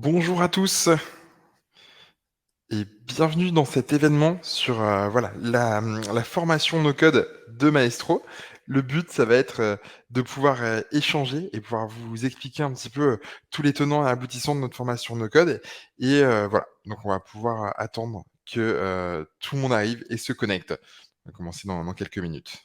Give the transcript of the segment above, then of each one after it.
Bonjour à tous et bienvenue dans cet événement sur, voilà, la formation no code de Maestro. Le but, ça va être, de pouvoir, échanger et pouvoir vous expliquer un petit peu, tous les tenants et aboutissants de notre formation no code et voilà, donc on va pouvoir attendre que, tout le monde arrive et se connecte. On va commencer dans quelques minutes.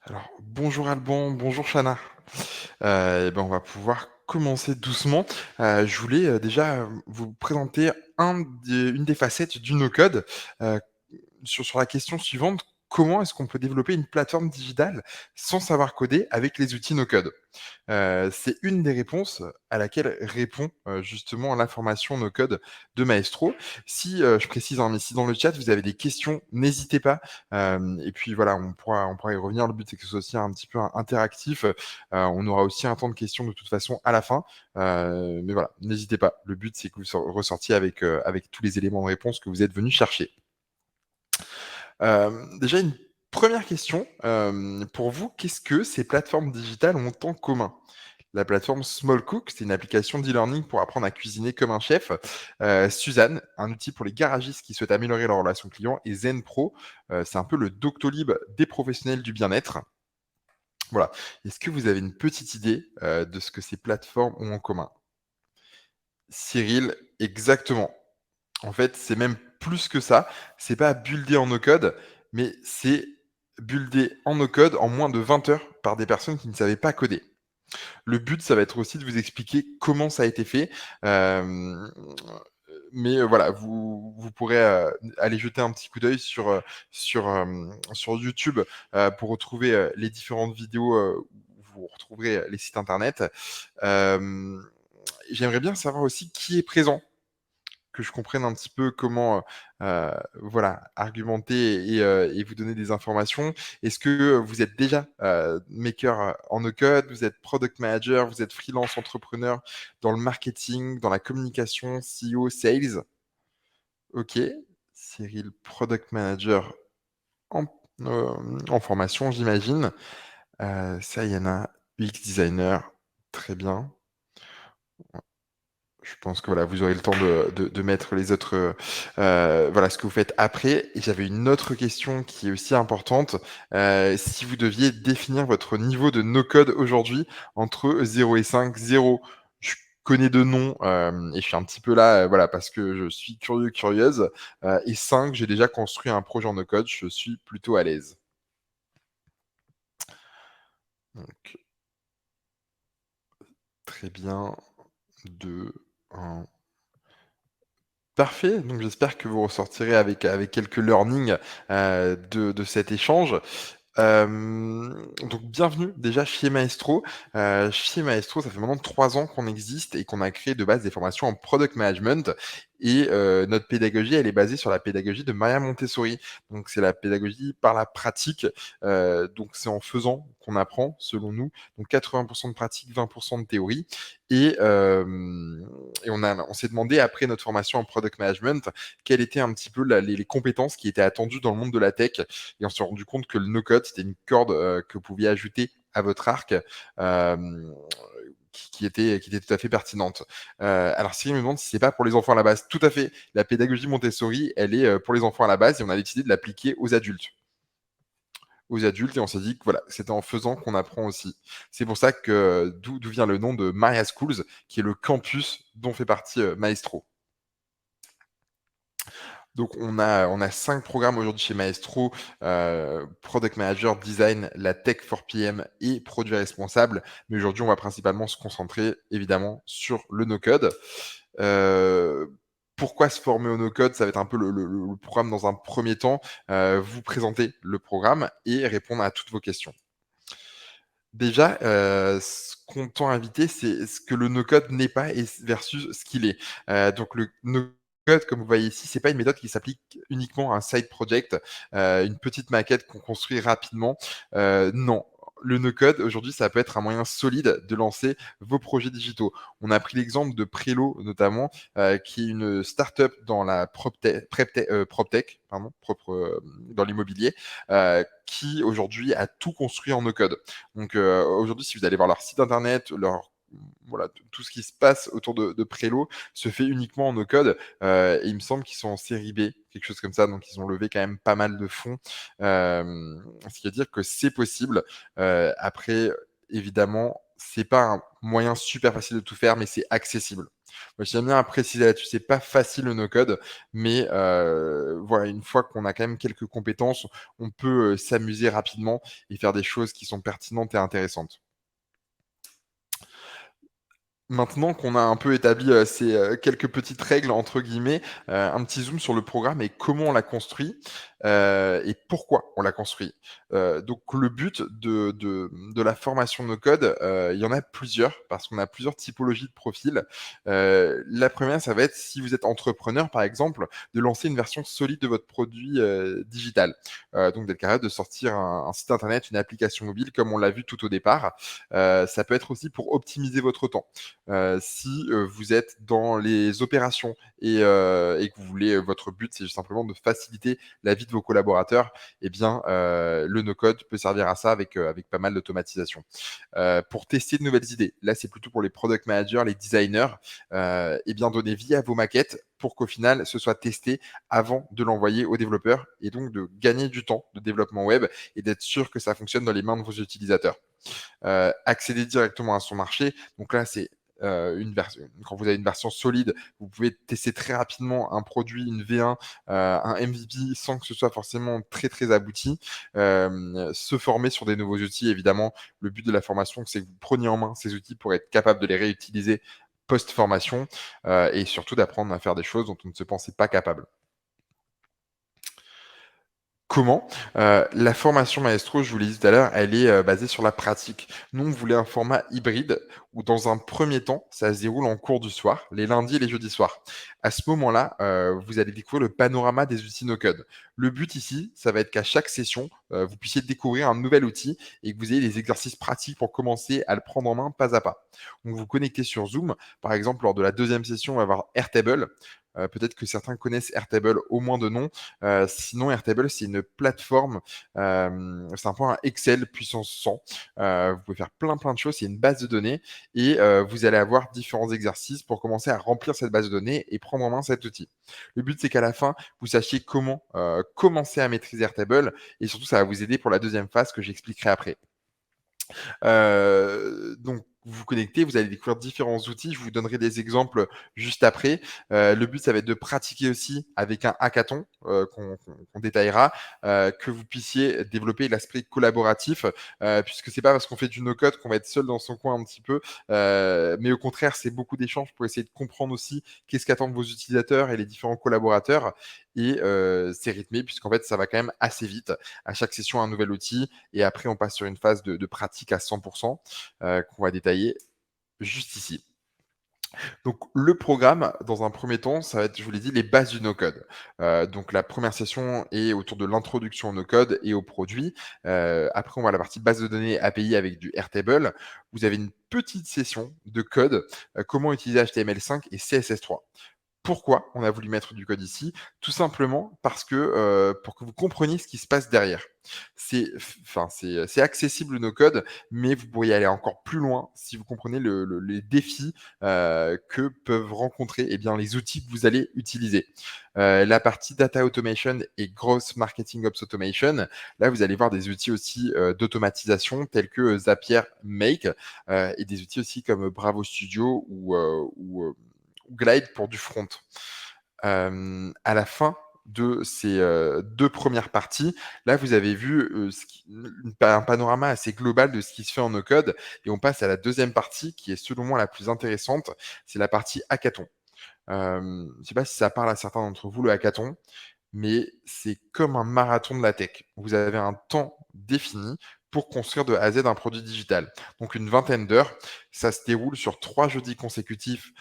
Alors bonjour Alban, bonjour Chana. Et ben, on va pouvoir commencer doucement. Je voulais, déjà, vous présenter une des facettes du no-code, heu, sur la question suivante: comment est-ce qu'on peut développer une plateforme digitale sans savoir coder avec les outils no-code? C'est une des réponses à laquelle répond, justement l'information no code de Maestro. Si, je précise, hein, mais si dans le chat vous avez des questions, n'hésitez pas, et puis voilà, on pourra y revenir. Le but, c'est que ce soit aussi un petit peu interactif, on aura aussi un temps de questions de toute façon à la fin, mais voilà, n'hésitez pas. Le but, c'est que vous ressortiez avec tous les éléments de réponse que vous êtes venus chercher. Déjà une première question, pour vous, qu'est-ce que ces plateformes digitales ont en commun? La plateforme Small Cook, c'est une application d'e-learning pour apprendre à cuisiner comme un chef. Suzanne, un outil pour les garagistes qui souhaitent améliorer leur relation client. Et Zen Pro, c'est un peu le Doctolib des professionnels du bien-être. Voilà. Est-ce que vous avez une petite idée de ce que ces plateformes ont en commun? Cyril, exactement. En fait, c'est même plus que ça. C'est pas buildé en no-code, mais c'est buildé en no-code en moins de 20 heures par des personnes qui ne savaient pas coder. Le but, ça va être aussi de vous expliquer comment ça a été fait. Hem, mais voilà, vous pourrez, aller jeter un petit coup d'œil sur YouTube, pour retrouver, les différentes vidéos, où vous retrouverez les sites internet. Hem, J'aimerais bien savoir aussi qui est présent, que je comprenne un petit peu comment, voilà, argumenter et vous donner des informations. Est-ce que vous êtes déjà, maker, en no-code? Vous êtes product manager? Vous êtes freelance entrepreneur dans le marketing, dans la communication, SEO, sales? OK. Cyril, product manager en en formation, j'imagine. Ça, il y en a. UX designer, très bien. Je pense que voilà, vous aurez le temps de mettre les autres, voilà, ce que vous faites après. Et j'avais une autre question qui est aussi importante. Si vous deviez définir votre niveau de no code aujourd'hui entre 0 et 5, 0, je connais de noms, et je suis un petit peu là, voilà, parce que je suis curieux, curieuse, et 5, j'ai déjà construit un projet en no code, je suis plutôt à l'aise. Donc très bien, 2, 1. Parfait, donc j'espère que vous ressortirez avec quelques learnings, de cet échange. Donc bienvenue déjà chez Maestro. Chez Maestro, ça fait maintenant 3 ans qu'on existe et qu'on a créé de base des formations en product management et notre pédagogie, elle est basée sur la pédagogie de Maria Montessori. Donc c'est la pédagogie par la pratique, donc c'est en faisant qu'on apprend selon nous. Donc 80 de pratique, 20 de théorie et on s'est demandé après notre formation en product management, quelles étaient un petit peu la les compétences qui étaient attendues dans le monde de la tech et on s'est rendu compte que le no-code, c'était une corde que vous pouviez ajouter à votre arc, qui était tout à fait pertinente. Alors Cyril me demande si c'est pas pour les enfants à la base. Tout à fait. La pédagogie Montessori, elle est pour les enfants à la base et on a décidé de l'appliquer aux adultes. Aux adultes et on s'est dit que voilà, c'était en faisant qu'on apprend aussi. C'est pour ça que d'où vient le nom de Maria Schools, qui est le campus dont fait partie Maestro. Donc on a 5 programmes aujourd'hui chez Maestro, Product Manager, Design, la Tech for PM et Produit responsable. Mais aujourd'hui, on va principalement se concentrer évidemment sur le no-code. Pourquoi se former au no-code? Ça va être un peu le programme dans un premier temps, vous présenter le programme et répondre à toutes vos questions. Déjà, ce qu'on tend à inviter, c'est ce que le no-code n'est pas et versus ce qu'il est. Donc le no-code, comme vous voyez ici, c'est pas une méthode qui s'applique uniquement à un side project, une petite maquette qu'on construit rapidement. Non, le no-code, aujourd'hui, ça peut être un moyen solide de lancer vos projets digitaux. On a pris l'exemple de Prelo, notamment, qui est une start-up dans la PropTech, pardon, dans l'immobilier, qui aujourd'hui a tout construit en no-code. Donc aujourd'hui, si vous allez voir leur site internet, voilà, tout ce qui se passe autour de Prelo se fait uniquement en no-code. Et il me semble qu'ils sont en série B, quelque chose comme ça. Donc ils ont levé quand même pas mal de fonds. Ce qui veut dire que c'est possible. Après, évidemment, c'est pas un moyen super facile de tout faire, mais c'est accessible. Moi, j'aime bien préciser là-dessus, c'est pas facile le no-code, mais voilà, une fois qu'on a quand même quelques compétences, on peut s'amuser rapidement et faire des choses qui sont pertinentes et intéressantes. Maintenant qu'on a un peu établi, ces, quelques petites «règles» entre guillemets, un petit zoom sur le programme et comment on l'a construit, et pourquoi on l'a construit. Donc le but de la formation no code, il y en a plusieurs parce qu'on a plusieurs typologies de profils. La première, ça va être si vous êtes entrepreneur par exemple, de lancer une version solide de votre produit, digital. Donc d'être capable de sortir un site internet, une application mobile comme on l'a vu tout au départ. Ça peut être aussi pour optimiser votre temps. Si vous êtes dans les opérations et que vous voulez, votre but, c'est simplement de faciliter la vie de vos collaborateurs, eh bien, le no-code peut servir à ça avec pas mal d'automatisation. Pour tester de nouvelles idées, là, c'est plutôt pour les product managers, les designers, eh bien, donner vie à vos maquettes pour qu'au final, ce soit testé avant de l'envoyer aux développeurs et donc de gagner du temps de développement web et d'être sûr que ça fonctionne dans les mains de vos utilisateurs. Accéder directement à son marché. Donc là, c'est une version. Quand vous avez une version solide, vous pouvez tester très rapidement un produit, une V1, un MVP sans que ce soit forcément très très abouti. Se former sur des nouveaux outils, évidemment. Le but de la formation, c'est que vous preniez en main ces outils pour être capable de les réutiliser post-formation et surtout d'apprendre à faire des choses dont on ne se pensait pas capable. Comment? La formation Maestro, je vous l'ai dit tout à l'heure, elle est, basée sur la pratique. Nous, on voulait un format hybride où dans un premier temps, ça se déroule en cours du soir, les lundis et les jeudis soirs. À ce moment-là, vous allez découvrir le panorama des outils no code. Le but ici, ça va être qu'à chaque session, vous puissiez découvrir un nouvel outil et que vous ayez des exercices pratiques pour commencer à le prendre en main pas à pas. Donc vous connectez sur Zoom, par exemple, lors de la deuxième session, on va avoir Airtable. Peut-être que certains connaissent Airtable au moins de nom. Sinon, Airtable, c'est une plateforme, c'est un peu un Excel puissance 100. Vous pouvez faire plein, plein de choses. C'est une base de données et vous allez avoir différents exercices pour commencer à remplir cette base de données et prendre en main cet outil. Le but, c'est qu'à la fin, vous sachiez comment commencer à maîtriser Airtable et surtout, ça va vous aider pour la deuxième phase que j'expliquerai après. Donc vous vous connectez, vous allez découvrir différents outils. Je vous donnerai des exemples juste après. Le but, ça va être de pratiquer aussi avec un hackathon qu'on détaillera, que vous puissiez développer l'aspect collaboratif, puisque c'est pas parce qu'on fait du no-code qu'on va être seul dans son coin un petit peu, mais au contraire, c'est beaucoup d'échanges pour essayer de comprendre aussi qu'est-ce qu'attendent vos utilisateurs et les différents collaborateurs. Et c'est rythmé puisqu'en fait, ça va quand même assez vite. À chaque session, un nouvel outil et après, on passe sur une phase de pratique à 100%, qu'on va détailler juste ici. Donc le programme, dans un premier temps, ça va être, je vous l'ai dit, les bases du no-code. Donc la première session est autour de l'introduction au no-code et aux produits. Après, on va à la partie base de données API avec du Airtable. Vous avez une petite session de code, comment utiliser HTML5 et CSS3. Pourquoi on a voulu mettre du code ici? Tout simplement parce que, pour que vous compreniez ce qui se passe derrière. C'est accessible nos codes, mais vous pourriez aller encore plus loin si vous comprenez les défis, que peuvent rencontrer, eh bien, les outils que vous allez utiliser. La partie data automation et gross marketing ops automation, là, vous allez voir des outils aussi, d'automatisation tels que, Zapier Make, et des outils aussi comme Bravo Studio ou Glide pour du front. À la fin de ces 2 premières parties, là, vous avez vu, un panorama assez global de ce qui se fait en no code et on passe à la deuxième partie qui est selon moi la plus intéressante, c'est la partie hackathon. Je ne sais pas si ça parle à certains d'entre vous, le hackathon, mais c'est comme un marathon de la tech. Vous avez un temps défini pour construire de A à Z un produit digital. Donc une vingtaine d'heures, ça se déroule sur 3 jeudis consécutifs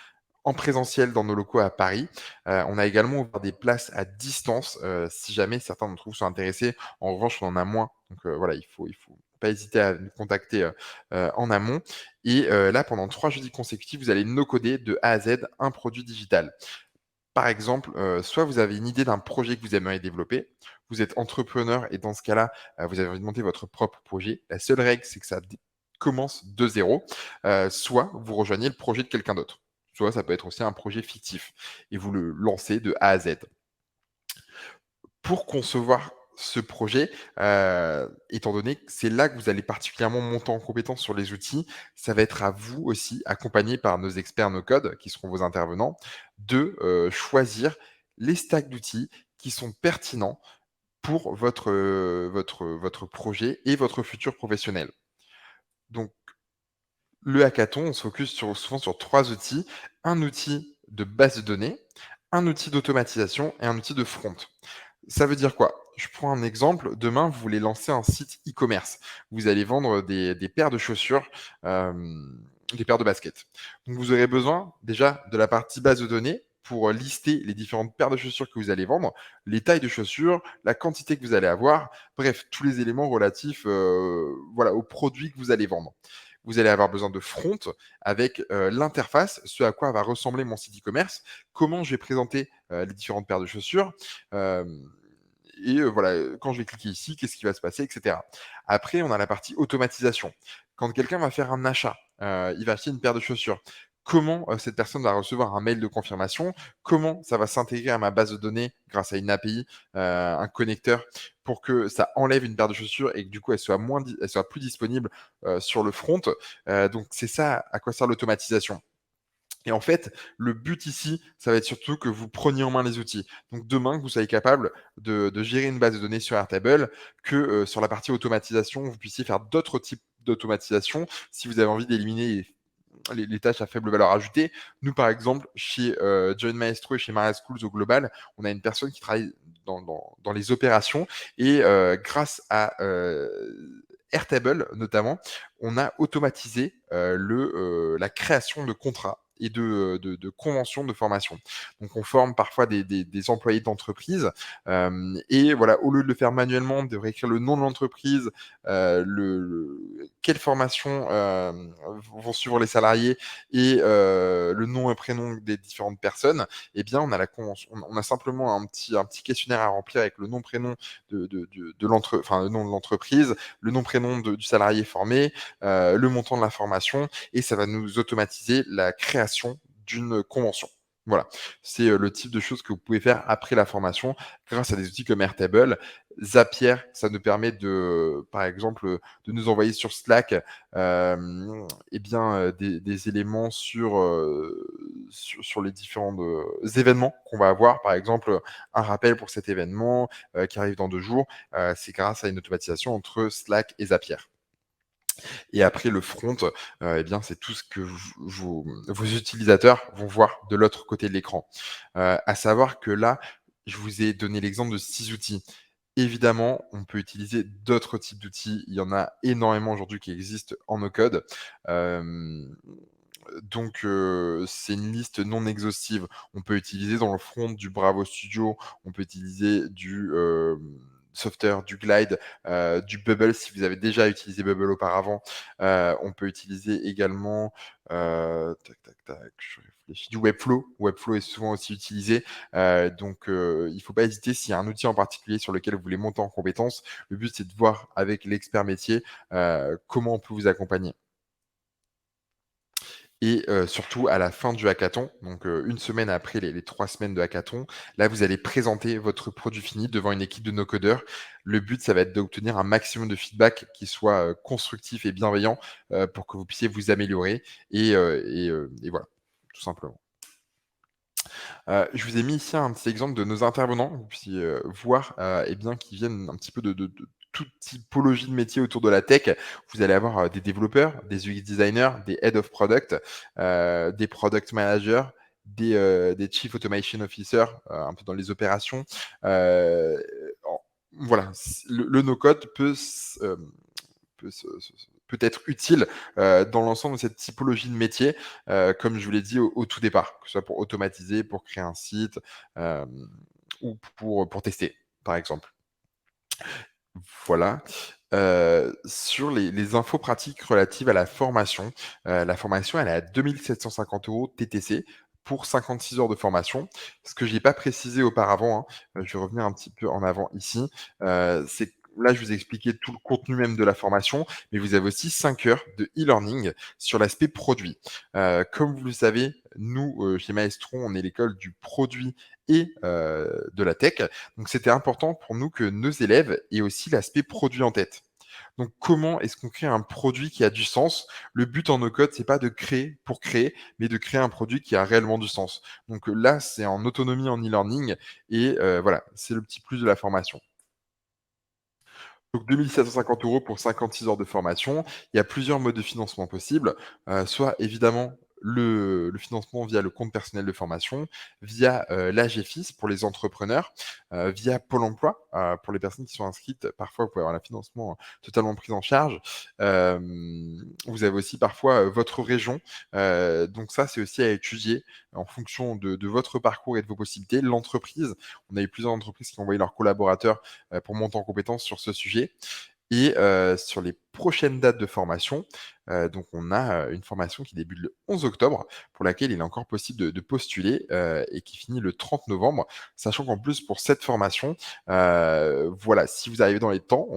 en présentiel dans nos locaux à Paris. On a également ouvert des places à distance, si jamais certains d'entre vous sont intéressés. En revanche, on en a moins. Donc voilà, il faut pas hésiter à nous contacter, en amont et là, pendant 3 jeudis consécutifs, vous allez no-coder de A à Z un produit digital. Par exemple, soit vous avez une idée d'un projet que vous aimeriez développer, vous êtes entrepreneur et dans ce cas-là, vous avez envie de monter votre propre projet. La seule règle, c'est que ça dé commence de zéro. Soit vous rejoignez le projet de quelqu'un d'autre, soit ça peut être aussi un projet fictif et vous le lancez de A à Z. Pour concevoir ce projet, étant donné que c'est là que vous allez particulièrement monter en compétence sur les outils, ça va être à vous aussi, accompagnés par nos experts no code, qui seront vos intervenants, de, choisir les stacks d'outils qui sont pertinents pour votre projet et votre futur professionnel. Donc le hackathon, on se focus souvent sur 3 outils. Un outil de base de données, un outil d'automatisation et un outil de front. Ça veut dire quoi? Je prends un exemple. Demain, vous voulez lancer un site e-commerce. Vous allez vendre des paires de chaussures, des paires de baskets. Donc vous aurez besoin déjà de la partie base de données pour lister les différentes paires de chaussures que vous allez vendre, les tailles de chaussures, la quantité que vous allez avoir, bref, tous les éléments relatifs, voilà, aux produits que vous allez vendre. Vous allez avoir besoin de front avec, l'interface, ce à quoi va ressembler mon site e-commerce, comment je vais présenter, les différentes paires de chaussures, hem et voilà, quand je vais cliquer ici, qu'est-ce qui va se passer et cetera. Après, on a la partie automatisation. Quand quelqu'un va faire un achat, il va acheter une paire de chaussures. Comment, cette personne va recevoir un mail de confirmation? Comment ça va s'intégrer à ma base de données grâce à une API, un connecteur pour que ça enlève une paire de chaussures et que du coup elle soit plus disponible, sur le front? Donc c'est ça à quoi sert l'automatisation. Et en fait, le but ici, ça va être surtout que vous preniez en main les outils. Donc demain, que vous soyez capable de gérer une base de données sur Airtable, que, sur la partie automatisation, vous puissiez faire d'autres types d'automatisation si vous avez envie d'éliminer les tâches à faible valeur ajoutée. Nous, par exemple, chez, Join Maestro et chez Maria Schools au global, on a une personne qui travaille dans les opérations et grâce à, Airtable notamment, on a automatisé, la création de contrats et de conventions de formation. Donc on forme parfois des employés d'entreprise, et voilà, au lieu de le faire manuellement, de réécrire le nom de l'entreprise, quelles formations, vont suivre les salariés et le nom et prénom des différentes personnes, eh bien on a la convention on a simplement un petit questionnaire à remplir avec le nom, prénom le nom de l'entreprise, le nom, prénom du salarié formé, le montant de la formation et ça va nous automatiser la création d'une convention. Voilà, c'est, le type de choses que vous pouvez faire après la formation grâce à des outils comme Airtable. Zapier, ça nous permet de, par exemple, de nous envoyer sur Slack, et bien, des éléments sur les différents, événements qu'on va avoir. Par exemple, un rappel pour cet événement, qui arrive dans 2 jours, c'est grâce à une automatisation entre Slack et Zapier. Et après le front, eh bien, c'est tout ce que vos utilisateurs vont voir de l'autre côté de l'écran. À savoir que là, je vous ai donné l'exemple de 6 outils. Évidemment, on peut utiliser d'autres types d'outils. Il y en a énormément aujourd'hui qui existent en no code. Hem, donc c'est une liste non exhaustive. On peut utiliser dans le front du Bravo Studio, on peut utiliser du, Software, du Glide, du Bubble si vous avez déjà utilisé Bubble auparavant. On peut utiliser également, tac, tac, tac, je réfléchis, du Webflow. Webflow est souvent aussi utilisé, donc il ne faut pas hésiter s'il y a un outil en particulier sur lequel vous voulez monter en compétence. Le but, c'est de voir avec l'expert métier, comment on peut vous accompagner. Et surtout à la fin du hackathon, donc 1 semaine après les 3 semaines de hackathon, là, vous allez présenter votre produit fini devant une équipe de no-codeurs. Le but, ça va être d'obtenir un maximum de feedback qui soit, constructif et bienveillant, pour que vous puissiez vous améliorer et voilà, tout simplement. Je vous ai mis ici un petit exemple de nos intervenants, que vous puissiez, voir, et bien, qui viennent un petit peu de toute typologie de métier autour de la tech. Vous allez avoir, des développeurs, des UX designers, des head of product, des product managers, des chief automation officer, un peu dans les opérations. En voilà, le no code peut être utile, dans l'ensemble de cette typologie de métier, comme je vous l'ai dit au tout départ, que ce soit pour automatiser, pour créer un site, hem, ou pour tester, par exemple. Voilà. Sur les infos pratiques relatives à la formation, elle est à 2 750 € TTC pour 56 heures de formation. Ce que j'ai pas précisé auparavant, hein, je vais revenir un petit peu en avant ici, c'est que là, je vous ai expliqué tout le contenu même de la formation, mais vous avez aussi 5 heures de e-learning sur l'aspect produit. Comme vous le savez, nous, chez Maestron, on est l'école du produit et de la tech. Donc c'était important pour nous que nos élèves aient aussi l'aspect produit en tête. Donc comment est-ce qu'on crée un produit qui a du sens? Le but en no code, c'est pas de créer pour créer, mais de créer un produit qui a réellement du sens. Donc là, c'est en autonomie en e-learning et voilà, c'est le petit plus de la formation. Donc 2 750 € pour 56 heures de formation. Il y a plusieurs modes de financement possibles, soit évidemment le financement via le compte personnel de formation, via, l'AGFIS pour les entrepreneurs, via Pôle emploi, pour les personnes qui sont inscrites. Parfois, vous pouvez avoir un financement, totalement pris en charge. Vous avez aussi parfois, votre région, donc ça, c'est aussi à étudier en fonction de votre parcours et de vos possibilités. L'entreprise, on a eu plusieurs entreprises qui ont envoyé leurs collaborateurs pour monter en compétence sur ce sujet. Et sur les prochaines dates de formation, donc on a, une formation qui débute le 11 octobre, pour laquelle il est encore possible de postuler, et qui finit le 30 novembre. Sachant qu'en plus pour cette formation, voilà, si vous arrivez dans les temps,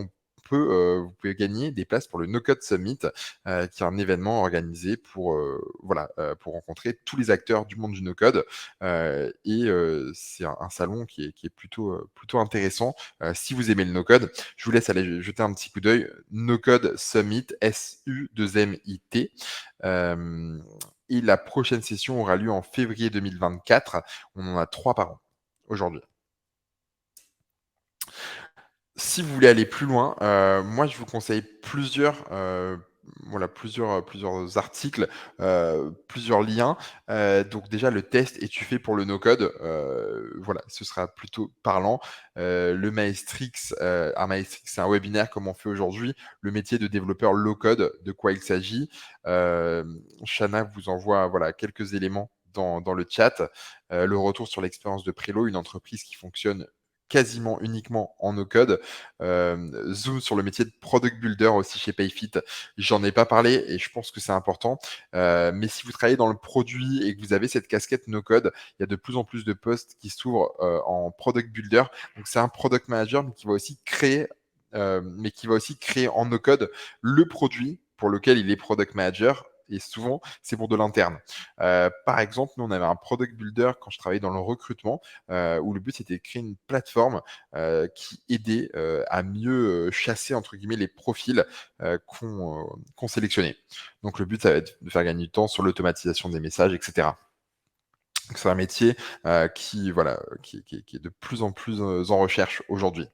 vous pouvez gagner des places pour le No Code Summit, qui est un événement organisé pour, voilà, pour rencontrer tous les acteurs du monde du no code, et c'est un salon qui est plutôt intéressant, si vous aimez le no code. Je vous laisse aller jeter un petit coup d'œil. No Code Summit, SU2MIT. Et la prochaine session aura lieu en février 2024. On en a 3 par an, aujourd'hui. Si vous voulez aller plus loin, moi je vous conseille plusieurs articles, plusieurs liens. Donc déjà le test «Es-tu fait pour le no code?» Voilà, ce sera plutôt parlant. Le Maestrix, un Maestrix, c'est un webinaire comme on fait aujourd'hui. Le métier de développeur low code, de quoi il s'agit. Shana vous envoie, voilà, quelques éléments dans le chat. Le retour sur l'expérience de Prelo, une entreprise qui fonctionne quasiment uniquement en no code. Zoom sur le métier de product builder aussi chez Payfit. J'en ai pas parlé et je pense que c'est important. Mais si vous travaillez dans le produit et que vous avez cette casquette no code, il y a de plus en plus de postes qui s'ouvrent en product builder. Donc c'est un product manager mais qui va aussi créer en no code le produit pour lequel il est product manager. Et souvent, c'est pour de l'interne. Par exemple, nous, on avait un product builder quand je travaillais dans le recrutement, où le but c'était de créer une plateforme qui aidait à mieux chasser entre guillemets les profils qu'on sélectionnait. Donc le but ça va être de faire gagner du temps sur l'automatisation des messages, etc. Donc c'est un métier qui voilà qui est de plus en plus en recherche aujourd'hui.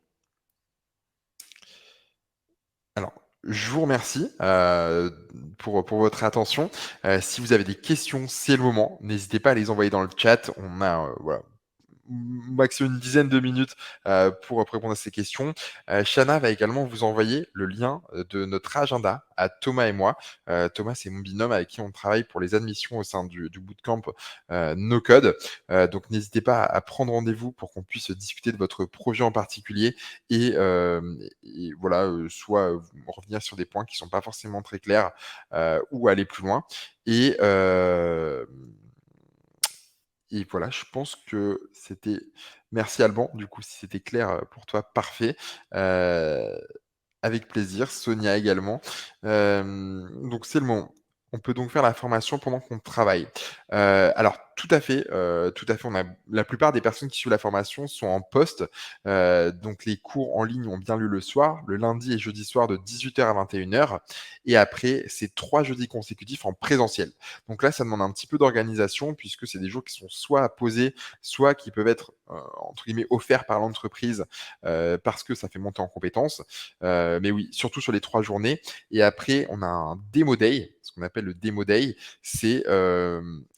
Alors, je vous remercie pour votre attention. Si vous avez des questions, c'est le moment. N'hésitez pas à les envoyer dans le chat. On a voilà, maximum une dizaine de minutes pour répondre à ces questions. Shana va également vous envoyer le lien de notre agenda à Thomas et moi. Thomas, c'est mon binôme avec qui on travaille pour les admissions au sein du bootcamp No Code. Donc n'hésitez pas à prendre rendez-vous pour qu'on puisse discuter de votre projet en particulier et voilà, soit revenir sur des points qui sont pas forcément très clairs ou aller plus loin. Et, euh, et voilà, je pense que c'était merci Alban, du coup, si c'était clair, pour toi, parfait. Heu, Avec plaisir, Sonia également. Donc c'est le moment. On peut donc faire la formation pendant qu'on travaille. Alors tout à fait, on a la plupart des personnes qui suivent la formation sont en poste, donc les cours en ligne ont bien lieu le soir, le lundi et jeudi soir de 18 h à 21 h et après c'est 3 jeudis consécutifs en présentiel. Donc là, ça demande un petit peu d'organisation puisque c'est des jours qui sont soit à poser, soit qui peuvent être, entre guillemets «offerts» par l'entreprise, parce que ça fait monter en compétences. Mais oui, surtout sur les 3 journées et après on a un démo day, ce qu'on appelle le démo day, c'est,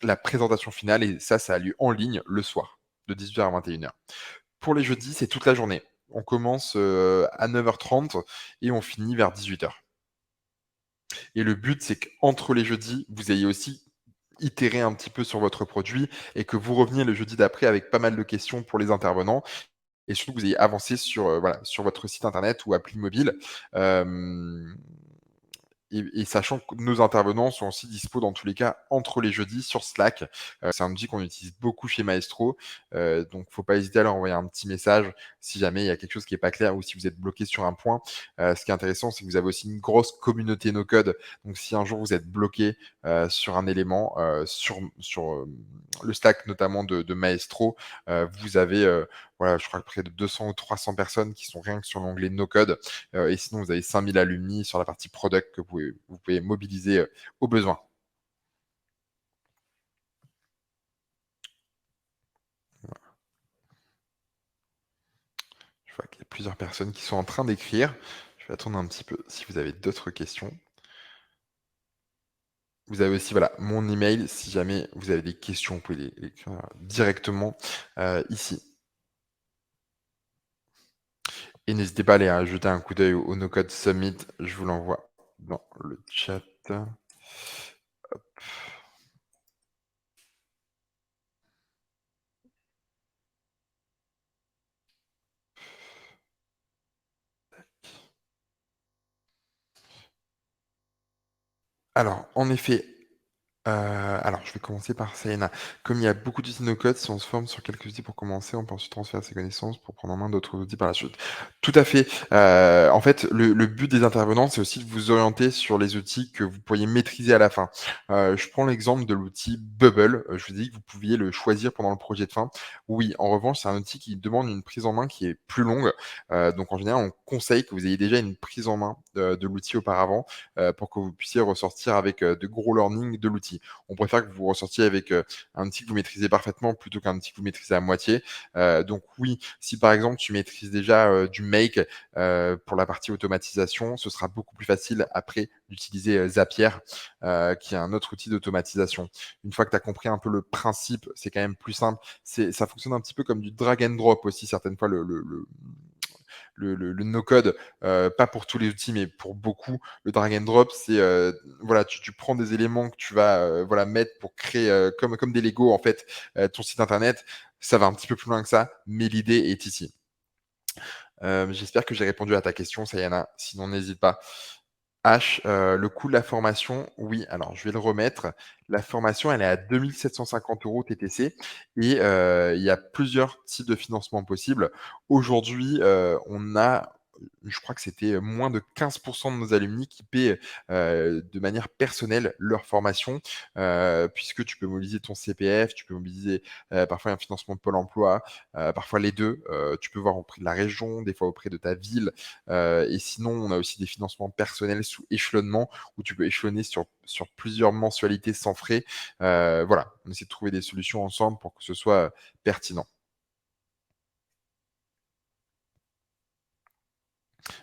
la présentation finale et ça a lieu en ligne le soir, de 18 h à 21 h. Pour les jeudis, c'est toute la journée. On commence, à 9 h 30 et on finit vers 18 h. Et le but, c'est qu'entre les jeudis, vous ayez aussi itéré un petit peu sur votre produit et que vous reveniez le jeudi d'après avec pas mal de questions pour les intervenants et surtout que vous ayez avancé sur, voilà, sur votre site internet ou appli mobile. Hem et sachant que nos intervenants sont aussi dispo dans tous les cas entre les jeudis sur Slack. C'est un outil qu'on utilise beaucoup chez Maestro, donc faut pas hésiter à leur envoyer un petit message si jamais il y a quelque chose qui est pas clair ou si vous êtes bloqué sur un point. Ce qui est intéressant, c'est que vous avez aussi une grosse communauté no code, donc si un jour vous êtes bloqué, sur un élément, le Slack notamment de Maestro, vous avez, voilà, je crois que près de 200 ou 300 personnes qui sont rien que sur l'onglet no code. Et sinon, vous avez 5000 alumni sur la partie product que vous pouvez mobiliser au besoin. Je vois qu'il y a plusieurs personnes qui sont en train d'écrire. Je vais attendre un petit peu si vous avez d'autres questions. Vous avez aussi voilà, mon email. Si jamais vous avez des questions, vous pouvez les écrire directement ici. Et n'hésitez pas à aller jeter un coup d'œil au No Code Summit. Je vous l'envoie dans le chat. Alors, en effet, alors je vais commencer par Selena. Comme il y a beaucoup d'outils no code, si on se forme sur quelques outils pour commencer, on peut ensuite transférer ses connaissances pour prendre en main d'autres outils par la suite. Tout à fait. En fait, le but des intervenants, c'est aussi de vous orienter sur les outils que vous pourriez maîtriser à la fin. Je prends l'exemple de l'outil Bubble. Je vous ai dit que vous pouviez le choisir pendant le projet de fin. Oui, en revanche, c'est un outil qui demande une prise en main qui est plus longue. Donc en général, on conseille que vous ayez déjà une prise en main de l'outil auparavant, pour que vous puissiez ressortir avec, de gros learning de l'outil. On préfère que vous ressortiez avec, un outil que vous maîtrisez parfaitement plutôt qu'un outil que vous maîtrisez à moitié. Donc oui, si par exemple tu maîtrises déjà, du Make, pour la partie automatisation, ce sera beaucoup plus facile après d'utiliser, Zapier, qui est un autre outil d'automatisation. Une fois que tu as compris un peu le principe, c'est quand même plus simple. Ça fonctionne un petit peu comme du drag and drop aussi certaines fois le no-code, pas pour tous les outils, mais pour beaucoup. Le drag and drop, c'est voilà, tu prends des éléments que tu vas voilà, mettre pour créer comme des Lego en fait ton site internet. Ça va un petit peu plus loin que ça, mais l'idée est ici. J'espère que j'ai répondu à ta question, Sayana. Sinon, n'hésite pas. H, le coût de la formation, oui, alors je vais le remettre. La formation, elle est à 2 750 € TTC et il y a plusieurs types de financement possibles. Aujourd'hui, on a, je crois que c'était moins de 15 de nos alumni qui paient, de manière personnelle leur formation, puisque tu peux mobiliser ton CPF, tu peux mobiliser, parfois un financement de Pôle emploi, parfois les 2. Tu peux voir auprès de la région, des fois auprès de ta ville. Et sinon, on a aussi des financements personnels sous échelonnement où tu peux échelonner sur plusieurs mensualités sans frais. Voilà, on essaie de trouver des solutions ensemble pour que ce soit pertinent.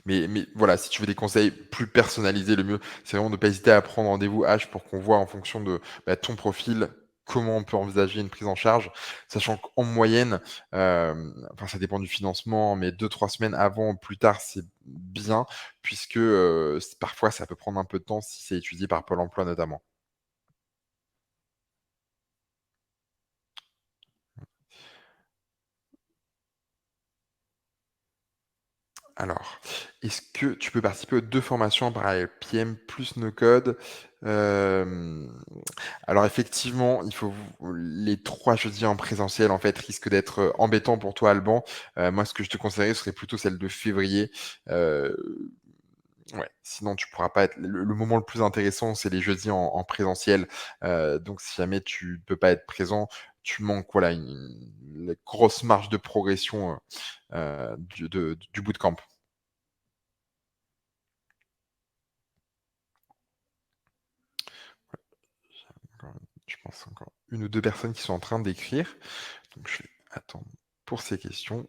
Mais voilà, si tu veux des conseils plus personnalisés, le mieux, c'est vraiment de ne pas hésiter à prendre rendez-vous H pour qu'on voit en fonction de ton profil, comment on peut envisager une prise en charge. Sachant qu'en moyenne, enfin ça dépend du financement, mais 2 3 semaines avant ou plus tard, c'est bien puisque, parfois ça peut prendre un peu de temps si c'est étudié par Pôle emploi notamment. Alors, est-ce que tu peux participer aux 2 formations en parallèle, PM plus no code? Hem, alors effectivement, il faut les 3 jeudis en présentiel, en fait, risquent d'être, embêtants pour toi, Alban. Moi, ce que je te conseillerais, ce serait plutôt celle de février. Heu, ouais, sinon tu pourras pas être le moment le plus intéressant, c'est les jeudis en présentiel. Donc si jamais tu ne peux pas être présent, tu manques, voilà, la grosse marge de progression, du bootcamp. Encore, je pense encore une ou 2 personnes qui sont en train d'écrire, donc je vais attendre pour ces questions.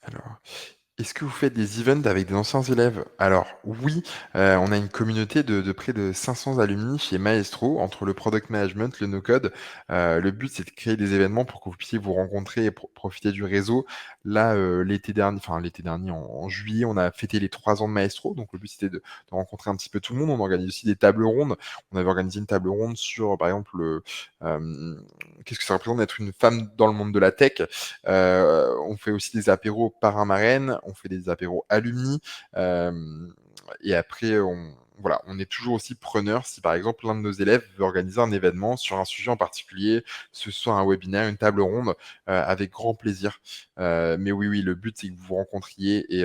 Alors, Est-ce que vous faites des events avec des anciens élèves? Alors oui, on a une communauté de près de 500 alumni chez Maestro, entre le product management, le no-code. Le but, c'est de créer des événements pour que vous puissiez vous rencontrer et profiter du réseau. Là, l'été dernier, en juillet, on a fêté les 3 ans de Maestro, donc le but, c'était de rencontrer un petit peu tout le monde. On organise aussi des tables rondes. On avait organisé une table ronde sur, par exemple, qu'est-ce que ça représente d'être une femme dans le monde de la tech? On fait aussi des apéros parrain-marraine, on fait des apéros alumni, et après voilà, on est toujours aussi preneur si par exemple l'un de nos élèves veut organiser un événement sur un sujet en particulier, que ce soit un webinaire, une table ronde, avec grand plaisir. Mais oui, oui, le but c'est que vous vous rencontriez et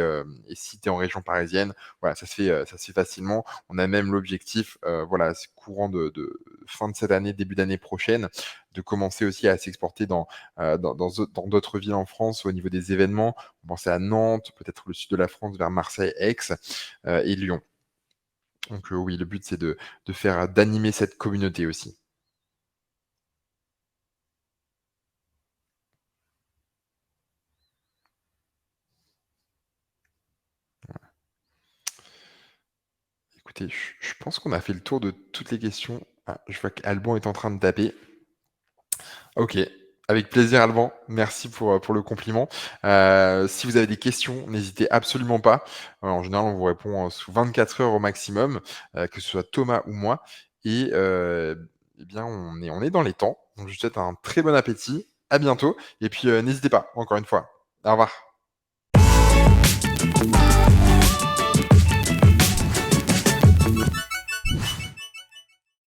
si tu es en région parisienne, voilà, ça se fait facilement. On a même l'objectif, voilà, c'est courant de fin de cette année, début d'année prochaine, de commencer aussi à s'exporter dans d'autres villes en France au niveau des événements. On pensait à Nantes, peut-être le sud de la France vers Marseille, Aix et Lyon. Donc oui, le but c'est de faire d'animer cette communauté aussi. Écoutez, je pense qu'on a fait le tour de toutes les questions. Ah, je vois qu'Alban est en train de taper. OK, avec plaisir Alban, merci pour le compliment. Si vous avez des questions, n'hésitez absolument pas. En général, on vous répond, sous 24 heures au maximum, que ce soit Thomas ou moi et eh bien, on est dans les temps. Donc je vous souhaite un très bon appétit, à bientôt et puis, n'hésitez pas, encore une fois. Au revoir.